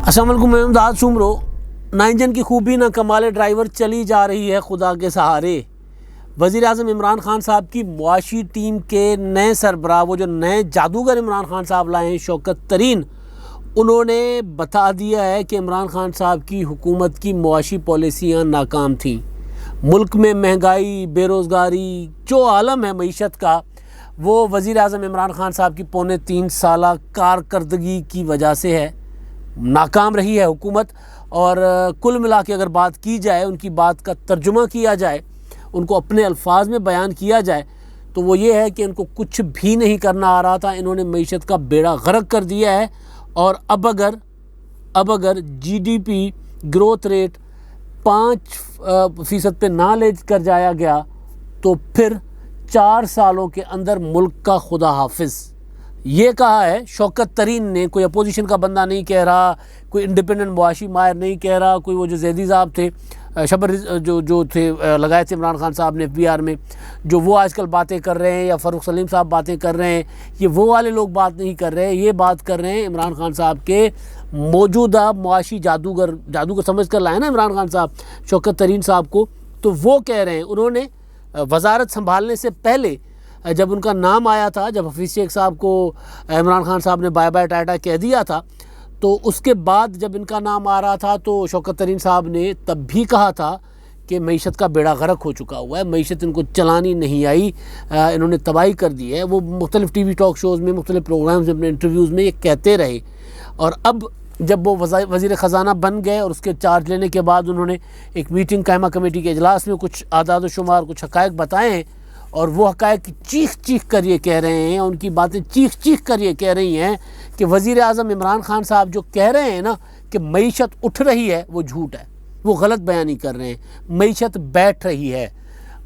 السلام علیکم، میں امداد سومرو۔ نہ انجن کی خوبی نہ کمال ڈرائیور، چلی جا رہی ہے خدا کے سہارے۔ وزیر اعظم عمران خان صاحب کی معاشی ٹیم کے نئے سربراہ، وہ جو نئے جادوگر عمران خان صاحب لائے ہیں، شوکت ترین، انہوں نے بتا دیا ہے کہ عمران خان صاحب کی حکومت کی معاشی پالیسیاں ناکام تھیں۔ ملک میں مہنگائی، بے روزگاری، جو عالم ہے معیشت کا، وہ وزیر اعظم عمران خان صاحب کی پونے 3 سالہ کارکردگی کی وجہ سے ہے۔ ناکام رہی ہے حکومت، اور کل ملا کے اگر بات کی جائے، ان کی بات کا ترجمہ کیا جائے، ان کو اپنے الفاظ میں بیان کیا جائے، تو وہ یہ ہے کہ ان کو کچھ بھی نہیں کرنا آ رہا تھا۔ انہوں نے معیشت کا بیڑا غرق کر دیا ہے، اور اب اگر G D P growth rate 5% پہ نہ لے کر جایا گیا تو پھر 4 سالوں کے اندر ملک کا خدا حافظ۔ یہ کہا ہے شوکت ترین نے، کوئی اپوزیشن کا بندہ نہیں کہہ رہا، کوئی انڈیپینڈنٹ معاشی ماہر نہیں کہہ رہا، کوئی وہ جو زیدی صاحب تھے، شبر جو تھے لگائے تھے عمران خان صاحب نے FBR میں، جو وہ آج کل باتیں کر رہے ہیں، یا فاروق سلیم صاحب باتیں کر رہے ہیں، یہ وہ والے لوگ بات نہیں کر رہے، یہ بات کر رہے ہیں عمران خان صاحب کے موجودہ معاشی جادوگر سمجھ کر لائے نا عمران خان صاحب شوکت ترین صاحب کو، تو وہ کہہ رہے ہیں۔ انہوں نے وزارت سنبھالنے سے پہلے، جب ان کا نام آیا تھا، جب حفیظ شیخ صاحب کو عمران خان صاحب نے بائے بائے ٹاٹا کہہ دیا تھا، تو اس کے بعد جب ان کا نام آ رہا تھا تو شوکت ترین صاحب نے تب بھی کہا تھا کہ معیشت کا بیڑا غرق ہو چکا ہوا ہے، معیشت ان کو چلانی نہیں آئی، انہوں نے تباہی کر دی ہے۔ وہ مختلف ٹی وی ٹاک شوز میں، مختلف پروگرامز میں، اپنے انٹرویوز میں یہ کہتے رہے، اور اب جب وہ وزیر خزانہ بن گئے اور اس کے چارج لینے کے بعد انہوں نے ایک میٹنگ قائمہ کمیٹی کے اجلاس میں کچھ اعداد و شمار، کچھ حقائق بتائے ہیں، اور وہ حقائق چیخ کر یہ کہہ رہے ہیں، ان کی باتیں چیخ کر یہ کہہ رہی ہیں کہ وزیر اعظم عمران خان صاحب جو کہہ رہے ہیں نا کہ معیشت اٹھ رہی ہے، وہ جھوٹ ہے، وہ غلط بیانی کر رہے ہیں، معیشت بیٹھ رہی ہے۔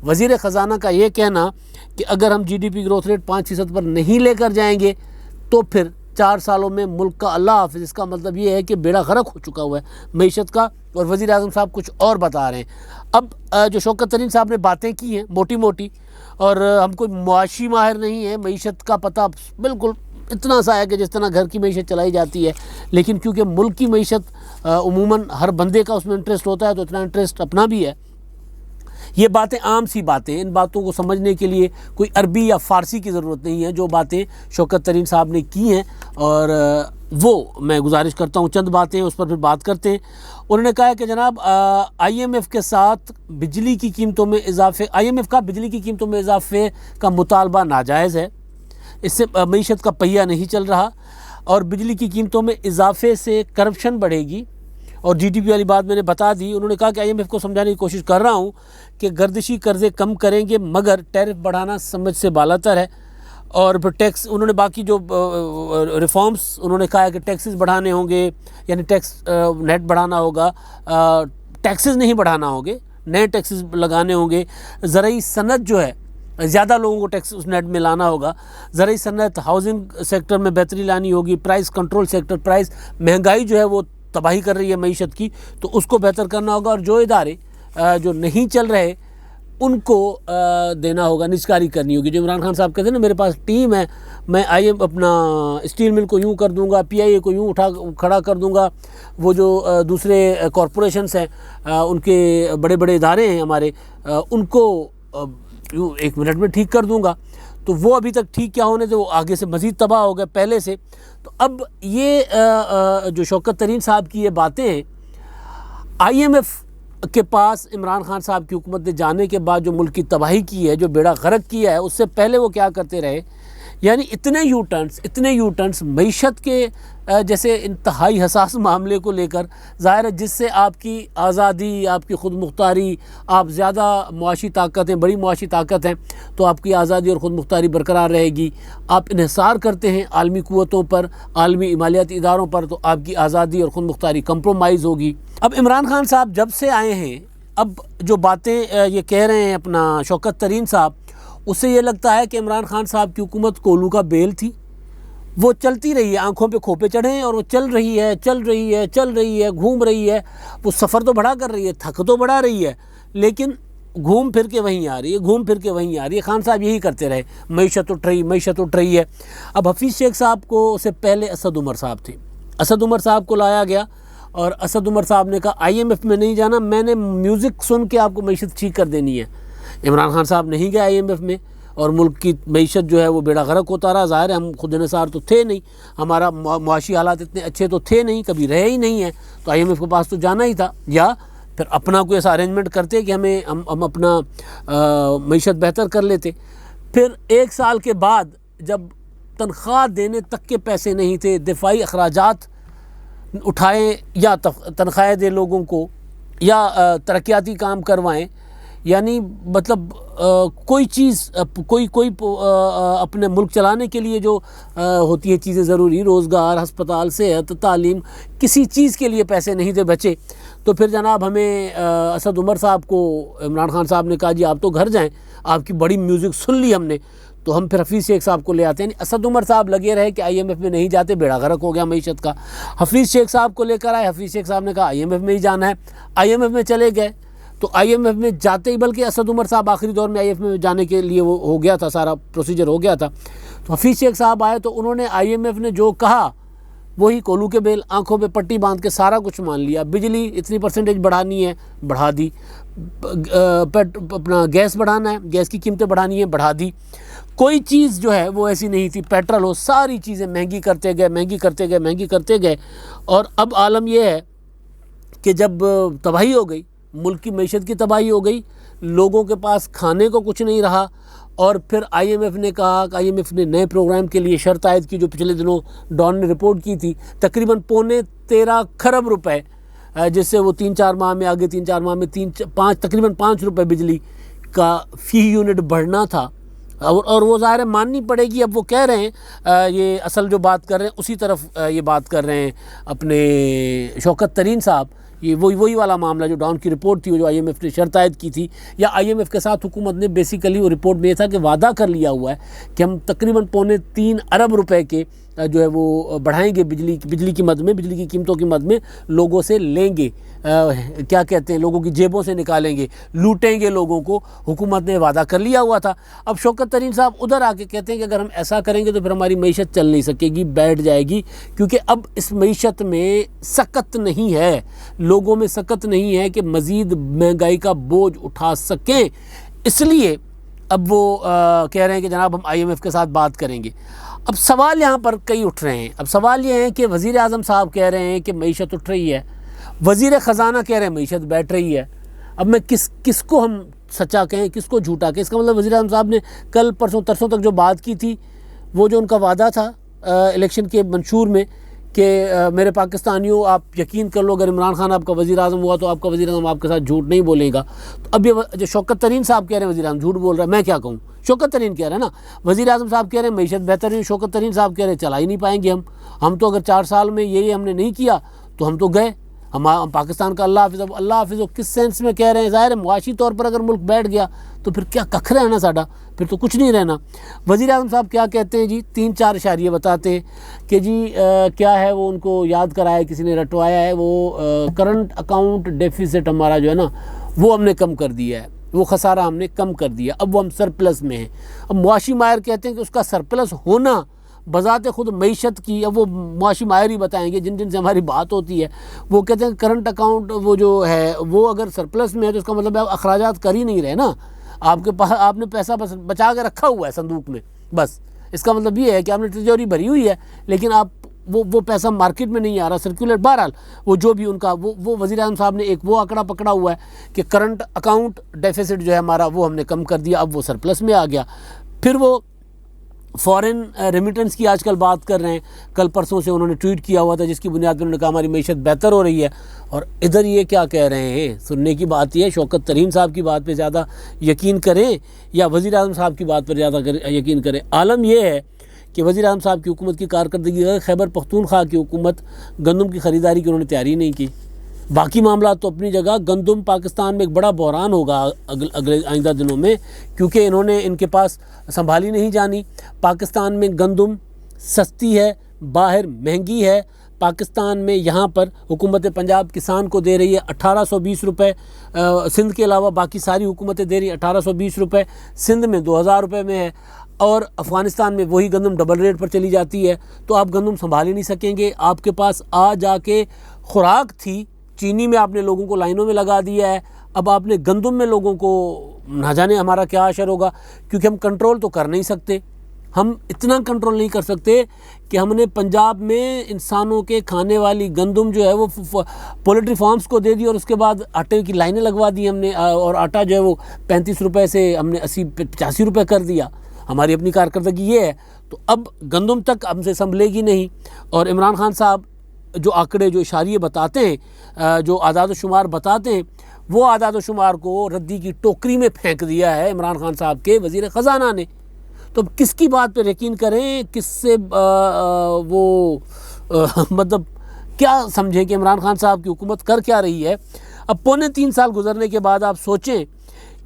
وزیر خزانہ کا یہ کہنا کہ اگر ہم G D P growth rate 5% پر نہیں لے کر جائیں گے تو پھر 4 سالوں میں ملک کا اللہ حافظ، اس کا مطلب یہ ہے کہ بیڑا غرق ہو چکا ہوا ہے معیشت کا، اور وزیر اعظم صاحب کچھ اور بتا رہے ہیں۔ اب جو شوکت ترین صاحب نے باتیں کی ہیں موٹی، اور ہم کوئی معاشی ماہر نہیں ہیں، معیشت کا پتہ بالکل اتنا سا ہے کہ جس طرح گھر کی معیشت چلائی جاتی ہے، لیکن کیونکہ ملک کی معیشت عموماً ہر بندے کا اس میں انٹرسٹ ہوتا ہے، تو اتنا انٹرسٹ اپنا بھی ہے۔ یہ باتیں عام سی باتیں ہیں، ان باتوں کو سمجھنے کے لیے کوئی عربی یا فارسی کی ضرورت نہیں ہے۔ جو باتیں شوکت ترین صاحب نے کی ہیں، اور وہ میں گزارش کرتا ہوں چند باتیں اس پر پھر بات کرتے ہیں۔ انہوں نے کہا ہے کہ جناب IMF کے ساتھ بجلی کی قیمتوں میں اضافے، IMF کا بجلی کی قیمتوں میں اضافے کا مطالبہ ناجائز ہے، اس سے معیشت کا پہیہ نہیں چل رہا، اور بجلی کی قیمتوں میں اضافے سے کرپشن بڑھے گی، اور جی ڈی پی والی بات میں نے بتا دی۔ انہوں نے کہا کہ IMF کو سمجھانے کی کوشش کر رہا ہوں کہ گردشی قرضے کم کریں گے، مگر ٹیرف بڑھانا سمجھ سے بالاتر ہے، اور پھر ٹیکس، انہوں نے باقی جو ریفارمز، انہوں نے کہا ہے کہ ٹیکسز بڑھانے ہوں گے، یعنی ٹیکس نیٹ بڑھانا ہوگا، ٹیکسز نہیں بڑھانا ہوں گے، نئے ٹیکسز لگانے ہوں گے، زرعی صنعت جو ہے زیادہ لوگوں کو ٹیکس اس نیٹ میں لانا ہوگا، زرعی صنعت، ہاؤسنگ سیکٹر میں بہتری لانی ہوگی، پرائس کنٹرول سیکٹر، پرائس مہنگائی جو ہے وہ تباہی کر رہی ہے معیشت کی، تو اس کو بہتر کرنا ہوگا، اور جو ادارے جو نہیں چل رہے ان کو دینا ہوگا، نجکاری کرنی ہوگی۔ جو عمران خان صاحب کہتے ہیں نا، میرے پاس ٹیم ہے، میں اپنا اسٹیل مل کو یوں کر دوں گا، PIA کو یوں کھڑا کر دوں گا، وہ جو دوسرے کارپوریشنز ہیں، ان کے بڑے بڑے ادارے ہیں ہمارے، ان کو یوں 1 منٹ میں ٹھیک کر دوں گا۔ تو وہ ابھی تک ٹھیک کیا ہونے تھے، وہ آگے سے مزید تباہ ہو گئے پہلے سے۔ تو اب یہ جو شوکت ترین صاحب کی یہ باتیں ہیں، IMF کے پاس عمران خان صاحب کی حکومت نے جانے کے بعد جو ملک کی تباہی کی ہے، جو بیڑا غرق کیا ہے، اس سے پہلے وہ کیا کرتے رہے، یعنی اتنے یو ٹرنس معیشت کے جیسے انتہائی حساس معاملے کو لے کر، ظاہر ہے جس سے آپ کی آزادی، آپ کی خود مختاری، آپ زیادہ معاشی طاقت ہیں، بڑی معاشی طاقت ہیں، تو آپ کی آزادی اور خود مختاری برقرار رہے گی۔ آپ انحصار کرتے ہیں عالمی قوتوں پر، عالمی مالیاتی اداروں پر، تو آپ کی آزادی اور خود مختاری کمپرومائز ہوگی۔ اب عمران خان صاحب جب سے آئے ہیں، اب جو باتیں یہ کہہ رہے ہیں اپنا شوکت ترین صاحب، اس سے یہ لگتا ہے کہ عمران خان صاحب کی حکومت کولو کا بیل تھی، وہ چلتی رہی ہے، آنکھوں پہ کھوپے چڑھے ہیں، اور وہ چل رہی ہے، گھوم رہی ہے، وہ سفر تو بڑا کر رہی ہے، تھک تو بڑا رہی ہے، لیکن گھوم پھر کے وہیں آ رہی ہے، خان صاحب یہی کرتے رہے، معیشت اٹھ رہی ہے۔ اب حفیظ شیخ صاحب کو سے پہلے اسد عمر صاحب تھے، اسد عمر صاحب کو لایا گیا، اور اسد عمر صاحب نے کہا IMF میں نہیں جانا, میں نے میوزک سن کے آپ کو معیشت ٹھیک کر دینی ہے. عمران خان صاحب نہیں گئے IMF میں, اور ملک کی معیشت جو ہے وہ بیڑا غرق ہوتا رہا. ظاہر ہے ہم خود انحصار تو تھے نہیں, ہمارا معاشی حالات اتنے اچھے تو تھے نہیں, کبھی رہے ہی نہیں ہیں, تو IMF کے پاس تو جانا ہی تھا, یا پھر اپنا کوئی ایسا ارینجمنٹ کرتے کہ ہم اپنا معیشت بہتر کر لیتے. پھر 1 سال کے بعد جب تنخواہ دینے تک کے پیسے نہیں تھے, دفاعی اخراجات اٹھائیں یا تنخواہیں دیں لوگوں کو یا ترقیاتی کام کروائیں, یعنی مطلب کوئی چیز کوئی اپنے ملک چلانے کے لیے جو ہوتی ہیں چیزیں ضروری, روزگار, ہسپتال, صحت, تعلیم, کسی چیز کے لیے پیسے نہیں تھے بچے. تو پھر جناب ہمیں اسد عمر صاحب کو عمران خان صاحب نے کہا جی آپ تو گھر جائیں, آپ کی بڑی میوزک سن لی ہم نے, تو ہم پھر حفیظ شیخ صاحب کو لے آتے ہیں. اسد عمر صاحب لگے رہے کہ IMF میں نہیں جاتے, بیڑا غرق ہو گیا معیشت کا. حفیظ شیخ صاحب کو لے کر آئے, حفیظ شیخ صاحب نے کہا IMF میں ہی جانا ہے, IMF میں چلے گئے. تو IMF میں جاتے ہی, بلکہ اسد عمر صاحب آخری دور میں IMF میں جانے کے لیے وہ ہو گیا تھا, سارا پروسیجر ہو گیا تھا. تو حفیظ شیخ صاحب آئے تو انہوں نے IMF نے جو کہا وہی کولو کے بیل, آنکھوں پہ پٹی باندھ کے سارا کچھ مان لیا. بجلی اتنی پرسنٹیج بڑھانی ہے, بڑھا دی. اپنا گیس بڑھانا ہے, گیس کی قیمتیں بڑھانی ہیں, بڑھا دی. کوئی چیز جو ہے وہ ایسی نہیں تھی, پیٹرول ہو, ساری چیزیں مہنگی کرتے گئے. اور اب عالم یہ ہے کہ جب تباہی ہو گئی, ملک کی معیشت کی تباہی ہو گئی, لوگوں کے پاس کھانے کو کچھ نہیں رہا, اور پھر IMF نے کہا کہ IMF نے نئے پروگرام کے لیے شرط عائد کی, جو پچھلے دنوں ڈان نے رپورٹ کی تھی, تقریباً 13.25 کھرب روپے, جس سے وہ 3-4 ماہ میں آگے 3-4 ماہ میں تقریباً 5 روپے بجلی کا فی یونٹ بڑھنا تھا. اور وہ ظاہر ہے ماننی پڑے گی. اب وہ کہہ رہے ہیں, یہ اصل جو بات کر رہے ہیں اسی طرف یہ بات کر رہے ہیں اپنے شوکت ترین صاحب, یہ وہی والا معاملہ جو ڈان کی رپورٹ تھی, وہ جو IMF نے شرط عائد کی تھی, یا IMF کے ساتھ حکومت نے بیسیکلی وہ رپورٹ میں یہ تھا کہ وعدہ کر لیا ہوا ہے کہ ہم تقریباً 3.25 ارب روپے کے جو ہے وہ بڑھائیں گے, بجلی کی مد میں, بجلی کی قیمتوں کی مد میں لوگوں سے لیں گے, کیا کہتے ہیں, لوگوں کی جیبوں سے نکالیں گے, لوٹیں گے لوگوں کو. حکومت نے وعدہ کر لیا ہوا تھا. اب شوکت ترین صاحب ادھر آ کے کہتے ہیں کہ اگر ہم ایسا کریں گے تو پھر ہماری معیشت چل نہیں سکے گی, بیٹھ جائے گی, کیونکہ اب اس معیشت میں سکت نہیں ہے, لوگوں میں سکت نہیں ہے کہ مزید مہنگائی کا بوجھ اٹھا سکیں. اس لیے اب وہ کہہ رہے ہیں کہ جناب ہم IMF کے ساتھ بات کریں گے. اب سوال یہاں پر کئی اٹھ رہے ہیں. اب سوال یہ ہے کہ وزیر اعظم صاحب کہہ رہے ہیں کہ معیشت اٹھ رہی ہے, وزیر خزانہ کہہ رہے ہیں معیشت بیٹھ رہی ہے. اب میں کس کو ہم سچا کہیں, کس کو جھوٹا کہیں؟ اس کا مطلب وزیر اعظم صاحب نے کل پرسوں ترسوں تک جو بات کی تھی, وہ جو ان کا وعدہ تھا الیکشن کے منشور میں کہ میرے پاکستانیوں آپ یقین کر لو اگر عمران خان آپ کا وزیر اعظم ہوا تو آپ کا وزیر اعظم آپ کے ساتھ جھوٹ نہیں بولے گا. تو اب یہ جو شوکت ترین صاحب کہہ رہے ہیں وزیر اعظم جھوٹ بول رہا ہے, میں کیا کہوں؟ شوکت ترین کہہ رہے ہیں نا, وزیر اعظم صاحب کہہ رہے ہیں معیشت بہتر نہیں, شوکت ترین صاحب کہہ رہے ہیں چلا ہی نہیں پائیں گے ہم تو اگر 4 سال میں یہ ہم نے نہیں کیا تو ہم تو گئے, ہم پاکستان کا اللہ حافظ. اب اللہ حافظ کس سینس میں کہہ رہے ہیں؟ ظاہر ہے معاشی طور پر اگر ملک بیٹھ گیا تو پھر کیا ککھ رہنا ساڈا, پھر تو کچھ نہیں رہنا. وزیر اعظم صاحب کیا کہتے ہیں جی, 3-4 اشاریے بتاتے ہیں کہ جی کیا ہے, وہ ان کو یاد کرایا, کسی نے رٹوایا ہے, وہ کرنٹ اکاؤنٹ ڈیفیسٹ ہمارا جو ہے نا وہ ہم نے کم کر دیا ہے, وہ خسارہ ہم نے کم کر دیا, اب وہ ہم سرپلس میں ہیں. اب معاشی ماہر کہتے ہیں کہ اس کا سرپلس ہونا بذات خود معیشت کی, اب وہ معاشی ماہر ہی بتائیں گے جن سے ہماری بات ہوتی ہے, وہ کہتے ہیں کرنٹ اکاؤنٹ وہ جو ہے وہ اگر سرپلس میں ہے تو اس کا مطلب ہے آپ اخراجات کر ہی نہیں رہے نا, آپ کے پاس آپ نے پیسہ بچا کے رکھا ہوا ہے صندوق میں, بس اس کا مطلب یہ ہے کہ آپ نے تجوری بھری ہوئی ہے لیکن آپ وہ پیسہ مارکیٹ میں نہیں آ رہا, سرکولر. بہرحال وہ جو بھی ان کا وہ وزیر اعظم صاحب نے ایک وہ آنکڑا پکڑا ہوا ہے کہ کرنٹ اکاؤنٹ ڈیفیسٹ جو ہے ہمارا وہ ہم نے کم کر دیا, اب وہ سرپلس میں آ گیا. پھر وہ فورن ریمیٹنس کی آج کل بات کر رہے ہیں, کل پرسوں سے انہوں نے ٹویٹ کیا ہوا تھا جس کی بنیاد پر انہوں نے کہا ہماری معیشت بہتر ہو رہی ہے. اور ادھر یہ کیا کہہ رہے ہیں, سننے کی بات یہ ہے شوکت ترین صاحب کی بات پہ زیادہ یقین کریں یا وزیر اعظم صاحب کی بات پر زیادہ یقین کریں. عالم یہ ہے کہ وزیر اعظم صاحب کی حکومت کی کارکردگی, خیبر پختونخوا کی حکومت گندم کی خریداری کی انہوں نے تیاری نہیں کی. باقی معاملات تو اپنی جگہ, گندم پاکستان میں ایک بڑا بحران ہوگا اگلے آئندہ دنوں میں, کیونکہ ان کے پاس سنبھالی نہیں جانی. پاکستان میں گندم سستی ہے, باہر مہنگی ہے. پاکستان میں یہاں پر حکومت پنجاب کسان کو دے رہی ہے 1820 روپے, سندھ کے علاوہ باقی ساری حکومتیں دے رہی ہیں 1820 روپے, سندھ میں 2000 روپے میں ہے, اور افغانستان میں وہی گندم ڈبل ریٹ پر چلی جاتی ہے. تو آپ گندم سنبھال ہی نہیں سکیں گے, آپ کے پاس آ جا کے خوراک تھی، چینی میں آپ نے لوگوں کو لائنوں میں لگا دیا ہے، اب آپ نے گندم میں لوگوں کو، نہ جانے ہمارا کیا اشر ہوگا، کیونکہ ہم کنٹرول تو کر نہیں سکتے، ہم اتنا کنٹرول نہیں کر سکتے کہ ہم نے پنجاب میں انسانوں کے کھانے والی گندم جو ہے وہ پولٹری فارمز کو دے دی، اور اس کے بعد آٹے کی لائنیں لگوا دی ہم نے، اور آٹا جو ہے وہ 35 روپے سے ہم نے 80-85 روپے کر دیا۔ ہماری اپنی کارکردگی یہ ہے، تو اب گندم تک ہم سے سنبھلے گی نہیں۔ اور عمران خان صاحب جو آنکڑے، جو اشاریے بتاتے ہیں، جو اعداد و شمار بتاتے ہیں، وہ اعداد و شمار کو ردی کی ٹوکری میں پھینک دیا ہے عمران خان صاحب کے وزیر خزانہ نے۔ تو کس کی بات پہ یقین کریں، کس سے وہ مطلب کیا سمجھیں کہ عمران خان صاحب کی حکومت کر کیا رہی ہے؟ اب 3.25 سال گزرنے کے بعد آپ سوچیں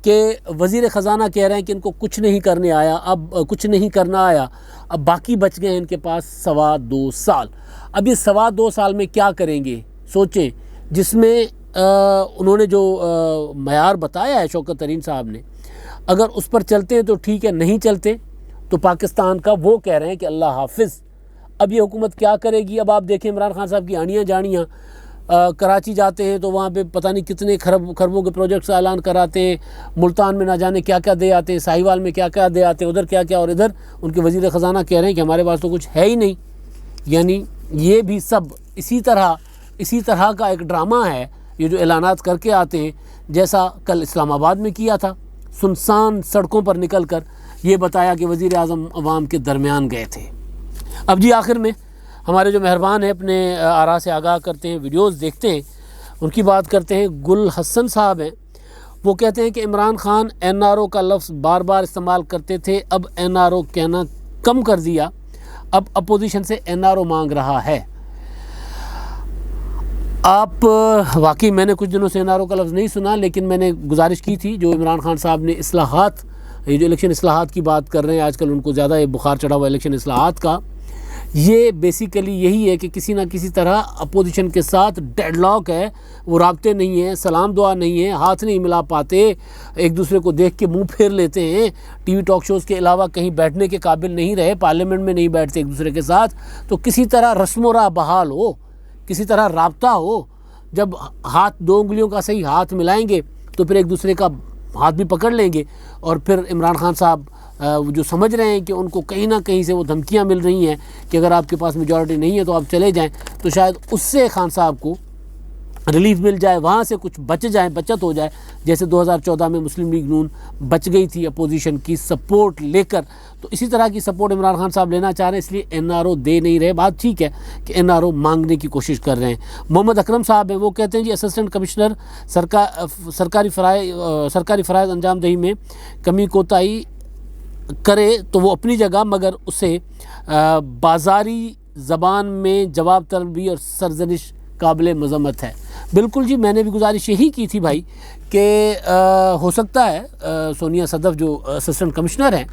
کہ وزیر خزانہ کہہ رہے ہیں کہ ان کو کچھ نہیں کرنے آیا، اب کچھ نہیں کرنا آیا، اب باقی بچ گئے ہیں ان کے پاس 2.25 سال۔ اب یہ 2.25 سال میں کیا کریں گے سوچیں، جس میں انہوں نے جو معیار بتایا ہے شوکت ترین صاحب نے، اگر اس پر چلتے ہیں تو ٹھیک ہے، نہیں چلتے تو پاکستان کا وہ کہہ رہے ہیں کہ اللہ حافظ۔ اب یہ حکومت کیا کرے گی؟ اب آپ دیکھیں عمران خان صاحب کی آنیاں جانیاں، کراچی جاتے ہیں تو وہاں پہ پتہ نہیں کتنے خربوں کے پروجیکٹس اعلان کراتے ہیں، ملتان میں نہ جانے کیا کیا دے آتے ہیں، ساہیوال میں کیا کیا دے آتے ہیں، ادھر کیا کیا، اور ادھر ان کے وزیر خزانہ کہہ رہے ہیں کہ ہمارے پاس تو کچھ ہے ہی نہیں۔ یعنی یہ بھی سب اسی طرح کا ایک ڈرامہ ہے، یہ جو اعلانات کر کے آتے ہیں، جیسا کل اسلام آباد میں کیا تھا، سنسان سڑکوں پر نکل کر یہ بتایا کہ وزیر اعظم عوام کے درمیان گئے تھے۔ اب جی آخر میں ہمارے جو مہربان ہیں، اپنے آراء سے آگاہ کرتے ہیں، ویڈیوز دیکھتے ہیں، ان کی بات کرتے ہیں۔ گل حسن صاحب ہیں، وہ کہتے ہیں کہ Imran Khan N R O کا لفظ بار بار استعمال کرتے تھے، اب این آر او کہنا کم کر دیا، اب اپوزیشن سے این آر او مانگ رہا ہے۔ آپ واقعی میں نے کچھ دنوں سے این آر او کا لفظ نہیں سنا، لیکن میں نے گزارش کی تھی جو عمران خان صاحب نے اصلاحات، یہ جو الیکشن اصلاحات کی بات کر رہے ہیں آج کل، ان کو زیادہ یہ بخار چڑھا ہوا الیکشن اصلاحات کا، یہ بیسیکلی یہی ہے کہ کسی نہ کسی طرح اپوزیشن کے ساتھ ڈیڈ لاک ہے، وہ رابطے نہیں ہیں، سلام دعا نہیں ہے، ہاتھ نہیں ملا پاتے، ایک دوسرے کو دیکھ کے منہ پھیر لیتے ہیں، ٹی وی ٹاک شوز کے علاوہ کہیں بیٹھنے کے قابل نہیں رہے، پارلیمنٹ میں نہیں بیٹھتے ایک دوسرے کے ساتھ۔ تو کسی طرح رسم و راہ بحال ہو، کسی طرح رابطہ ہو، جب ہاتھ 2 انگلیوں کا صحیح ہاتھ ملائیں گے تو پھر ایک دوسرے کا ہاتھ بھی پکڑ لیں گے، اور پھر عمران خان صاحب جو سمجھ رہے ہیں کہ ان کو کہیں نہ کہیں سے وہ دھمکیاں مل رہی ہیں کہ اگر آپ کے پاس میجورٹی نہیں ہے تو آپ چلے جائیں، تو شاید اس سے خان صاحب کو ریلیف مل جائے، وہاں سے کچھ بچت ہو جائے، جیسے 2014 میں مسلم لیگ نون بچ گئی تھی اپوزیشن کی سپورٹ لے کر، تو اسی طرح کی سپورٹ عمران خان صاحب لینا چاہ رہے ہیں، اس لیے این آر او دے نہیں رہے۔ بات ٹھیک ہے کہ این آر او مانگنے کی کوشش کر رہے ہیں۔ محمد اکرم صاحب ہیں، وہ کہتے ہیں جی اسسٹنٹ کمشنر سرکاری فرائض انجام دہی میں کمی کوتاہی کرے تو وہ اپنی جگہ، مگر اسے بازاری زبان میں جواب طلبی اور سرزنش قابل مذمت ہے۔ بالکل جی، میں نے بھی گزارش یہی کی تھی بھائی کہ ہو سکتا ہے سونیا صدف جو اسسٹنٹ کمشنر ہیں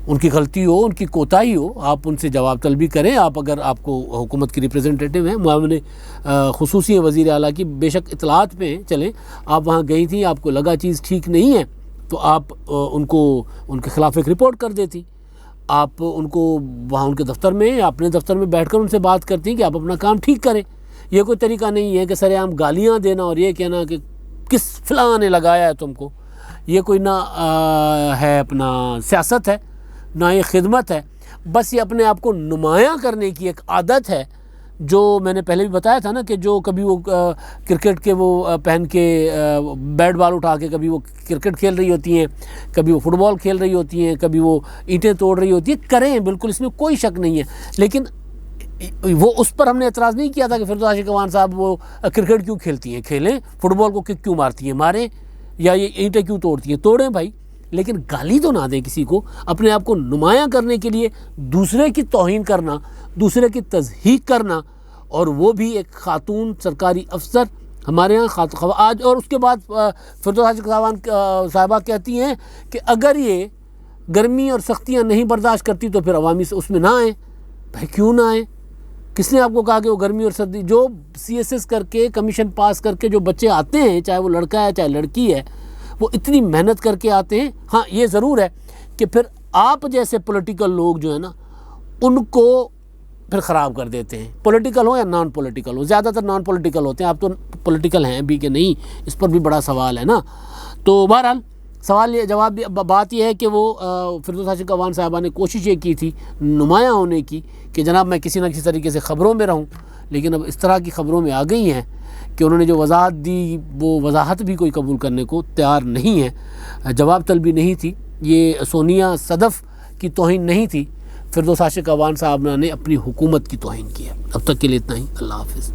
ان کی غلطی ہو، ان کی کوتاہی ہو، آپ ان سے جواب طلبی کریں۔ آپ اگر آپ کو حکومت کی ریپریزنٹیٹیو ہیں، معاون خصوصی ہیں وزیر اعلیٰ کی، بے شک اطلاعات پہ چلیں، آپ وہاں گئی تھیں، آپ کو لگا چیز ٹھیک نہیں ہے تو آپ ان کے خلاف ایک رپورٹ کر دیتی، آپ ان کو وہاں ان کے دفتر میں، اپنے دفتر میں بیٹھ کر ان سے بات کرتی کہ آپ اپنا کام ٹھیک کریں۔ یہ کوئی طریقہ نہیں ہے کہ سر عام گالیاں دینا اور یہ کہنا کہ کس فلاں نے لگایا ہے تم کو، یہ کوئی نہ ہے اپنا سیاست ہے، نہ یہ خدمت ہے، بس یہ اپنے آپ کو نمایاں کرنے کی ایک عادت ہے، جو میں نے پہلے بھی بتایا تھا نا کہ جو کبھی وہ کرکٹ کے وہ پہن کے بیٹ بال اٹھا کے کبھی وہ کرکٹ کھیل رہی ہوتی ہیں، کبھی وہ فٹ بال کھیل رہی ہوتی ہیں، کبھی وہ اینٹیں توڑ رہی ہوتی ہیں، کریں بالکل، اس میں کوئی شک نہیں ہے، لیکن وہ اس پر ہم نے اعتراض نہیں کیا تھا کہ فردوس عاشق اخوان صاحب وہ کرکٹ کیوں کھیلتی ہیں، کھیلیں، فٹ بال کو کک کیوں مارتی ہیں، ماریں، یا یہ اینٹیں کیوں توڑتی ہیں، توڑیں بھائی، لیکن گالی تو نہ دیں کسی کو۔ اپنے آپ کو نمایاں کرنے کے لیے دوسرے کی توہین کرنا، دوسرے کی تضحیق کرنا، اور وہ بھی ایک خاتون سرکاری افسر ہمارے یہاں آج، اور اس کے بعد فردوس عاشق صاحبہ کہتی ہیں کہ اگر یہ گرمی اور سختیاں نہیں برداشت کرتی تو پھر عوامی سے اس میں نہ آئیں۔ بھائی کیوں نہ آئیں؟ کس نے آپ کو کہا کہ وہ گرمی اور سردی، جو سی ایس ایس کر کے کمیشن پاس کر کے جو بچے آتے ہیں، چاہے وہ لڑکا ہے چاہے لڑکی ہے، وہ اتنی محنت کر کے آتے ہیں۔ ہاں یہ ضرور ہے کہ پھر آپ جیسے پولیٹیکل لوگ جو ہیں نا، ان کو پھر خراب کر دیتے ہیں، پولیٹیکل ہوں یا نان پولیٹیکل ہوں. زیادہ تر نان پولیٹیکل ہوتے ہیں. آپ تو پولیٹیکل ہیں بھی کہ نہیں، اس پر بھی بڑا سوال ہے نا. تو بہرحال سوال یہ جواب بھی بات یہ ہے کہ وہ فردوس ہاشم قوان صاحبہ نے کوشش یہ کی تھی نمایاں ہونے کی کہ جناب میں کسی نہ کسی طریقے سے خبروں میں رہوں، لیکن اب اس طرح کی خبروں میں آ گئی ہیں کہ انہوں نے جو وضاحت دی وہ وضاحت بھی کوئی قبول کرنے کو تیار نہیں ہے. جواب طلبی نہیں تھی، یہ سونیا صدف کی توہین نہیں تھی، فردوس ہاشم قوان صاحب نے اپنی حکومت کی توہین کی ہے. اب تک کے لیے اتنا ہی. اللہ حافظ.